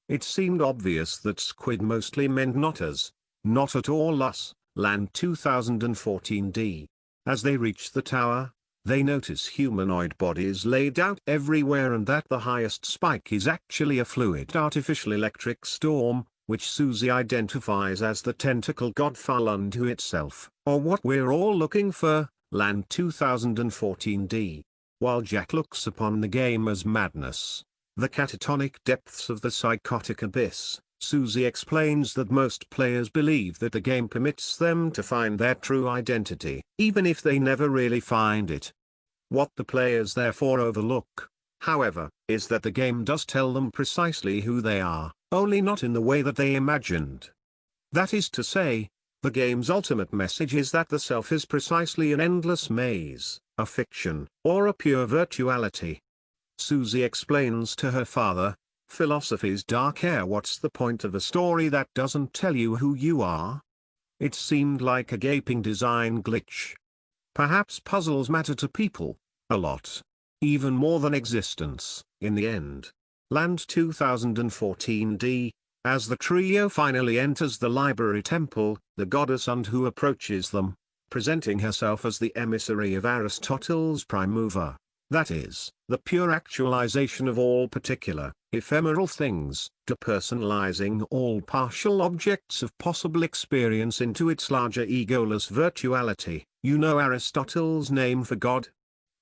It seemed obvious that squid mostly meant not us, not at all us. Land 2014d. As they reach the tower, they notice humanoid bodies laid out everywhere and that the highest spike is actually a fluid artificial electric storm, which Susie identifies as the tentacle god Falundu itself, or what we're all looking for. Land 2014d. While Jack looks upon the game as madness, the catatonic depths of the psychotic abyss, Susie explains that most players believe that the game permits them to find their true identity, even if they never really find it. What the players therefore overlook, however, is that the game does tell them precisely who they are, only not in the way that they imagined. That is to say, the game's ultimate message is that the self is precisely an endless maze, a fiction, or a pure virtuality. Susie explains to her father, philosophy's dark air, what's the point of a story that doesn't tell you who you are? It seemed like a gaping design glitch. Perhaps puzzles matter to people a lot. Even more than existence, in the end. Land 2014 As the trio finally enters the library temple, the goddess Anhu approaches them, presenting herself as the emissary of Aristotle's prime mover. That is, the pure actualization of all particular, ephemeral things, depersonalizing all partial objects of possible experience into its larger egoless virtuality. You know Aristotle's name for God?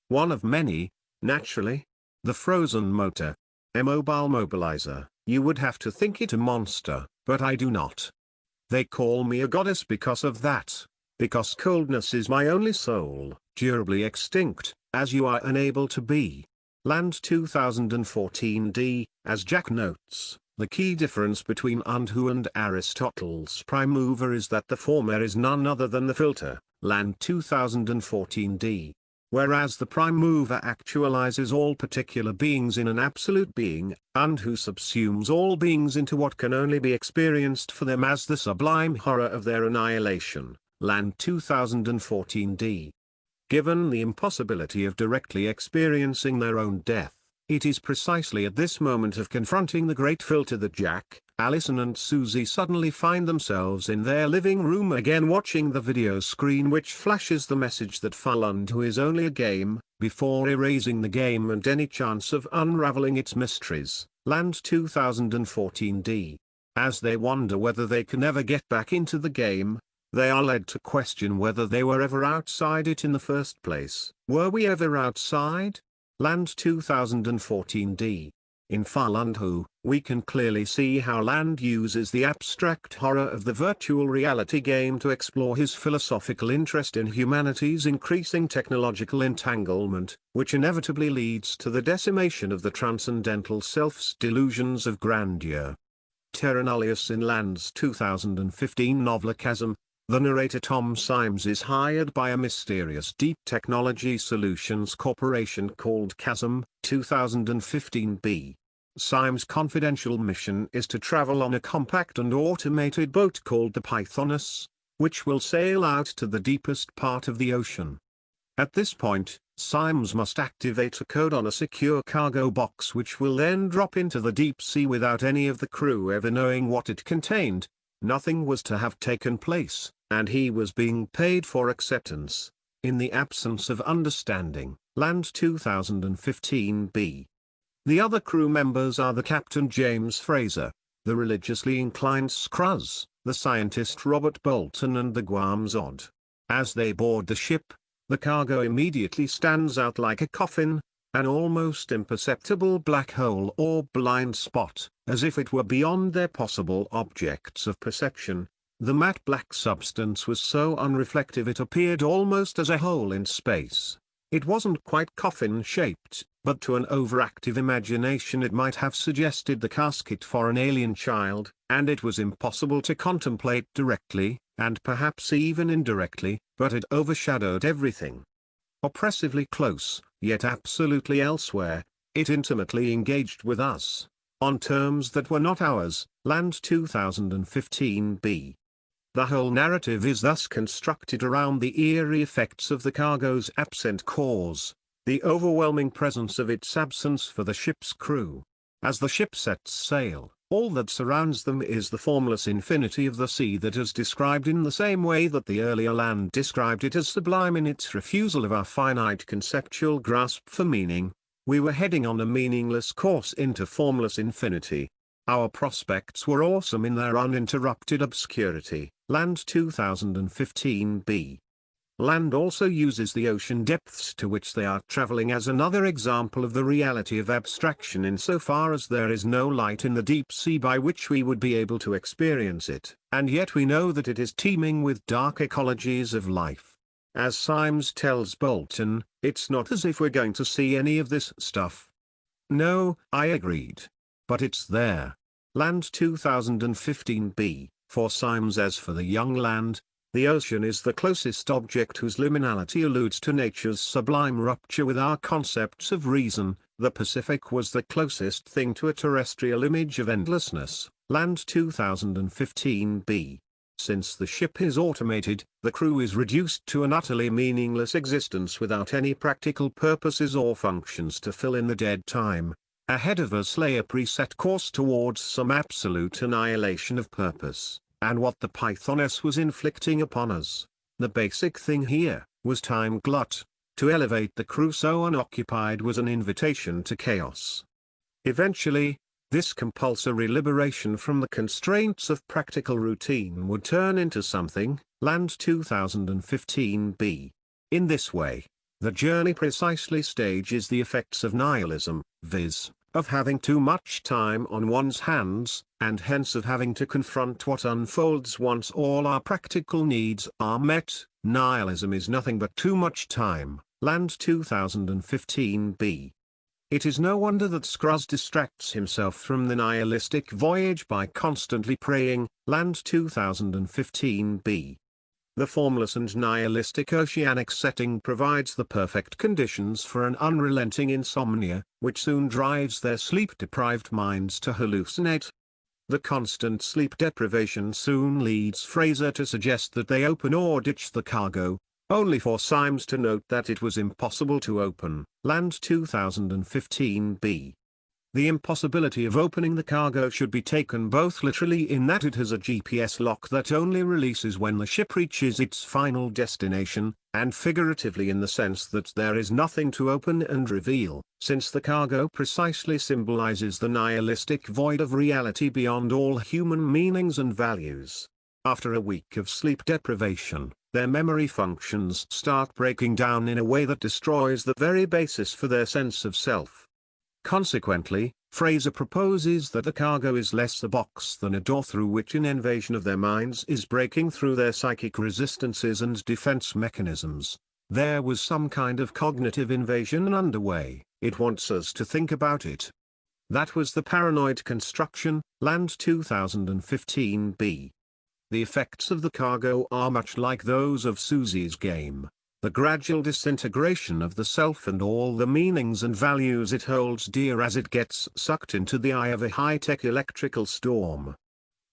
One of many, naturally. The frozen motor. Immobile mobilizer. You would have to think it a monster, but I do not. They call me a goddess because of that. Because coldness is my only soul, durably extinct, as you are unable to be. Land 2014 As Jack notes, the key difference between Anhu and Aristotle's prime mover is that the former is none other than the filter, Land 2014 Whereas the prime mover actualizes all particular beings in an absolute being, Anhu subsumes all beings into what can only be experienced for them as the sublime horror of their annihilation. Land 2014 Given the impossibility of directly experiencing their own death, it is precisely at this moment of confronting the great filter that Jack, Allison and Susie suddenly find themselves in their living room again watching the video screen which flashes the message that Anhu is only a game, before erasing the game and any chance of unraveling its mysteries. Land 2014 As they wonder whether they can ever get back into the game, they are led to question whether they were ever outside it in the first place. Were we ever outside? Land 2014 In Anhu, we can clearly see how Land uses the abstract horror of the virtual reality game to explore his philosophical interest in humanity's increasing technological entanglement, which inevitably leads to the decimation of the transcendental self's delusions of grandeur. Terranullius in Land's 2015 novel Chasm, the narrator Tom Symes is hired by a mysterious deep technology solutions corporation called Chasm, 2015b. Symes' confidential mission is to travel on a compact and automated boat called the Pythonus, which will sail out to the deepest part of the ocean. At this point, Symes must activate a code on a secure cargo box which will then drop into the deep sea without any of the crew ever knowing what it contained. Nothing was to have taken place, and he was being paid for acceptance. In the absence of understanding, Land 2015b. The other crew members are the Captain James Fraser, the religiously inclined Scruz, the scientist Robert Bolton and the Guam Zod. As they board the ship, the cargo immediately stands out like a coffin, an almost imperceptible black hole or blind spot, as if it were beyond their possible objects of perception. The matte black substance was so unreflective it appeared almost as a hole in space. It wasn't quite coffin-shaped, but to an overactive imagination it might have suggested the casket for an alien child, and it was impossible to contemplate directly, and perhaps even indirectly, but it overshadowed everything. Oppressively close, yet absolutely elsewhere, it intimately engaged with us, on terms that were not ours. Land 2015b. The whole narrative is thus constructed around the eerie effects of the cargo's absent cause, the overwhelming presence of its absence for the ship's crew. As the ship sets sail, all that surrounds them is the formless infinity of the sea that is described in the same way that the earlier Land described it as sublime in its refusal of our finite conceptual grasp for meaning. We were heading on a meaningless course into formless infinity. Our prospects were awesome in their uninterrupted obscurity. Land 2015b. Land also uses the ocean depths to which they are traveling as another example of the reality of abstraction insofar as there is no light in the deep sea by which we would be able to experience it, and yet we know that it is teeming with dark ecologies of life. As Symes tells Bolton, it's not as if we're going to see any of this stuff. No, I agreed. But it's there. Land 2015b. For Symes as for the young Land, the ocean is the closest object whose liminality alludes to nature's sublime rupture with our concepts of reason. The Pacific was the closest thing to a terrestrial image of endlessness. Land 2015b. Since the ship is automated, the crew is reduced to an utterly meaningless existence without any practical purposes or functions to fill in the dead time. Ahead of us lay a preset course towards some absolute annihilation of purpose, and what the Pythoness was inflicting upon us, the basic thing here, was time glut. To elevate the crew so unoccupied was an invitation to chaos. Eventually, this compulsory liberation from the constraints of practical routine would turn into something, Land 2015b. In this way, the journey precisely stages the effects of nihilism, viz., of having too much time on one's hands, and hence of having to confront what unfolds once all our practical needs are met. Nihilism is nothing but too much time, Land 2015b. It is no wonder that Scruz distracts himself from the nihilistic voyage by constantly praying, Land 2015b. The formless and nihilistic oceanic setting provides the perfect conditions for an unrelenting insomnia, which soon drives their sleep-deprived minds to hallucinate. The constant sleep deprivation soon leads Fraser to suggest that they open or ditch the cargo, only for Symes to note that it was impossible to open, Land 2015b. The impossibility of opening the cargo should be taken both literally in that it has a GPS lock that only releases when the ship reaches its final destination, and figuratively in the sense that there is nothing to open and reveal, since the cargo precisely symbolizes the nihilistic void of reality beyond all human meanings and values. After a week of sleep deprivation, their memory functions start breaking down in a way that destroys the very basis for their sense of self. Consequently, Fraser proposes that the cargo is less a box than a door through which an invasion of their minds is breaking through their psychic resistances and defense mechanisms. There was some kind of cognitive invasion underway. It wants us to think about it. That was the paranoid construction, Land 2015b. The effects of the cargo are much like those of Susie's game. The gradual disintegration of the self and all the meanings and values it holds dear as it gets sucked into the eye of a high-tech electrical storm.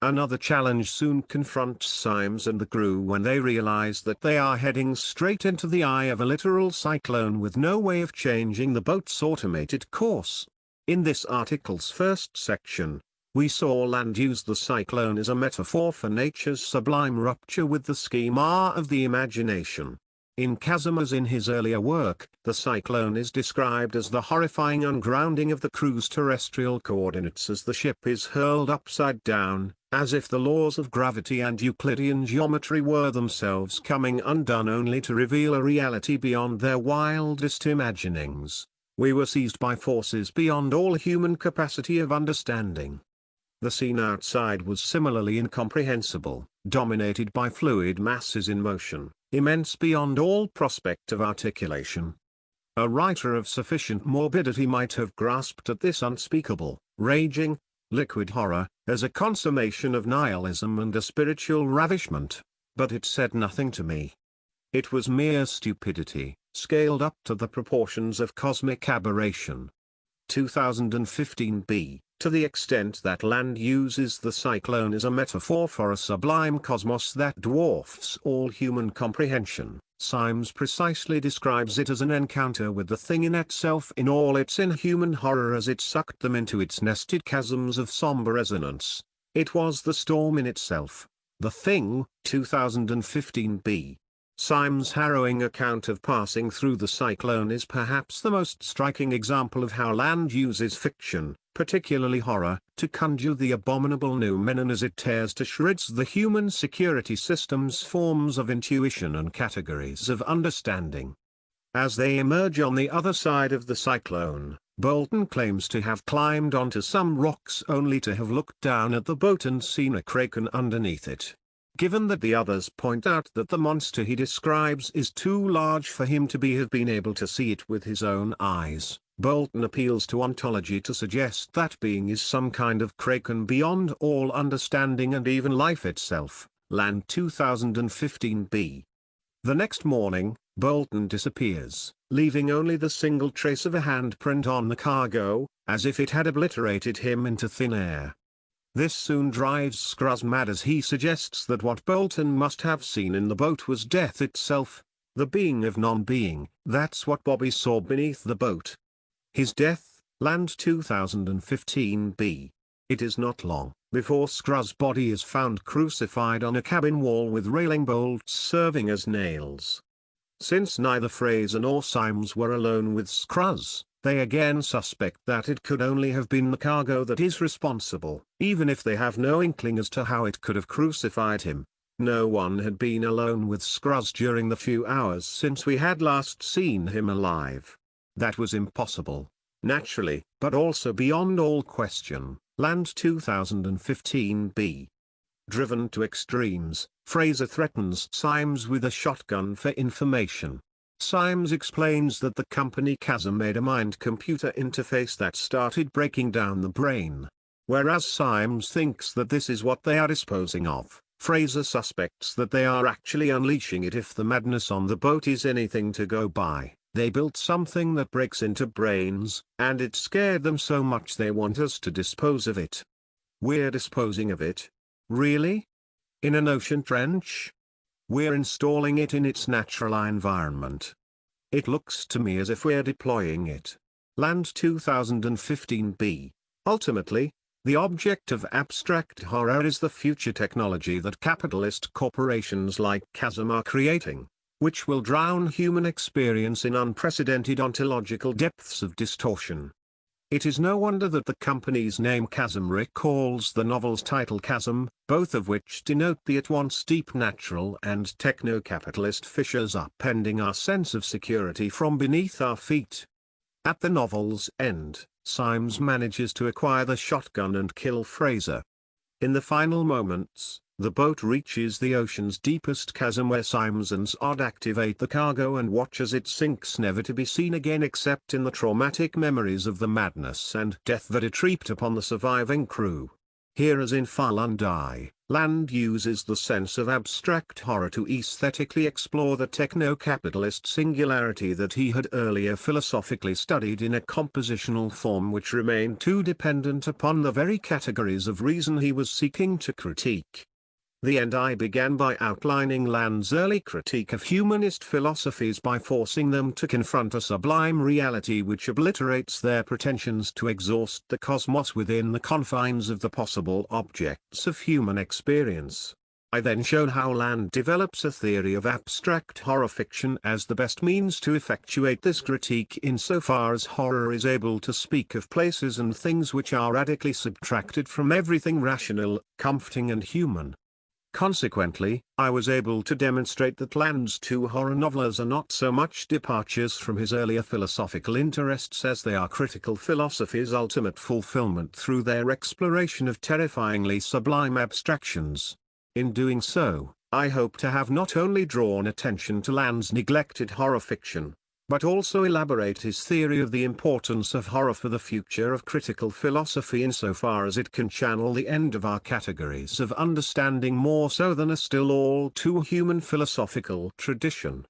Another challenge soon confronts Symes and the crew when they realize that they are heading straight into the eye of a literal cyclone with no way of changing the boat's automated course. In this article's first section, we saw Land use the cyclone as a metaphor for nature's sublime rupture with the schema of the imagination. In Chasm as in his earlier work, the cyclone is described as the horrifying ungrounding of the crew's terrestrial coordinates as the ship is hurled upside down, as if the laws of gravity and Euclidean geometry were themselves coming undone only to reveal a reality beyond their wildest imaginings. We were seized by forces beyond all human capacity of understanding. The scene outside was similarly incomprehensible, dominated by fluid masses in motion, immense beyond all prospect of articulation. A writer of sufficient morbidity might have grasped at this unspeakable, raging, liquid horror, as a consummation of nihilism and a spiritual ravishment, but it said nothing to me. It was mere stupidity, scaled up to the proportions of cosmic aberration. 2015b. To the extent that Land uses the cyclone as a metaphor for a sublime cosmos that dwarfs all human comprehension, Symes precisely describes it as an encounter with the thing in itself in all its inhuman horror as it sucked them into its nested chasms of somber resonance. It was the storm in itself. The Thing, 2015b. Symes' harrowing account of passing through the cyclone is perhaps the most striking example of how Land uses fiction, particularly horror, to conjure the abominable noumenon as it tears to shreds the human security system's forms of intuition and categories of understanding. As they emerge on the other side of the cyclone, Bolton claims to have climbed onto some rocks only to have looked down at the boat and seen a kraken underneath it. Given that the others point out that the monster he describes is too large for him to have been able to see it with his own eyes, Bolton appeals to ontology to suggest that being is some kind of kraken beyond all understanding and even life itself, Land 2015b. The next morning, Bolton disappears, leaving only the single trace of a handprint on the cargo, as if it had obliterated him into thin air. This soon drives Scruz mad, as he suggests that what Bolton must have seen in the boat was death itself, the being of non-being. That's what Bobby saw beneath the boat. His death, Land 2015b. It is not long before Scruz's body is found crucified on a cabin wall with railing bolts serving as nails. Since neither Fraser nor Symes were alone with Scruz, they again suspect that it could only have been the cargo that is responsible. Even if they have no inkling as to how it could have crucified him, no one had been alone with Scruz during the few hours since we had last seen him alive. That was impossible, naturally, but also beyond all question. Land 2015b. Driven to extremes, Fraser threatens Symes with a shotgun for information. Symes explains that the company Chasm made a mind-computer interface that started breaking down the brain. Whereas Symes thinks that this is what they are disposing of, Fraser suspects that they are actually unleashing it. If the madness on the boat is anything to go by, they built something that breaks into brains, and it scared them so much they want us to dispose of it. We're disposing of it? Really? In an ocean trench? We're installing it in its natural environment. It looks to me as if we're deploying it. Land 2015b. Ultimately, the object of abstract horror is the future technology that capitalist corporations like Chasm are creating, which will drown human experience in unprecedented ontological depths of distortion. It is no wonder that the company's name Chasm recalls the novel's title Chasm, both of which denote the at once deep natural and techno-capitalist fissures upending our sense of security from beneath our feet. At the novel's end, Symes manages to acquire the shotgun and kill Fraser. In the final moments, the boat reaches the ocean's deepest chasm where Symes and Zod activate the cargo and watch as it sinks, never to be seen again except in the traumatic memories of the madness and death that it reaped upon the surviving crew. Here, as in Far and Die, Land uses the sense of abstract horror to aesthetically explore the techno-capitalist singularity that he had earlier philosophically studied in a compositional form which remained too dependent upon the very categories of reason he was seeking to critique. The end. I began by outlining Land's early critique of humanist philosophies by forcing them to confront a sublime reality which obliterates their pretensions to exhaust the cosmos within the confines of the possible objects of human experience. I then showed how Land develops a theory of abstract horror fiction as the best means to effectuate this critique, insofar as horror is able to speak of places and things which are radically subtracted from everything rational, comforting and human. Consequently, I was able to demonstrate that Land's two horror novels are not so much departures from his earlier philosophical interests as they are critical philosophy's ultimate fulfillment through their exploration of terrifyingly sublime abstractions. In doing so, I hope to have not only drawn attention to Land's neglected horror fiction, but also elaborate his theory of the importance of horror for the future of critical philosophy insofar as it can channel the end of our categories of understanding more so than a still all too human philosophical tradition.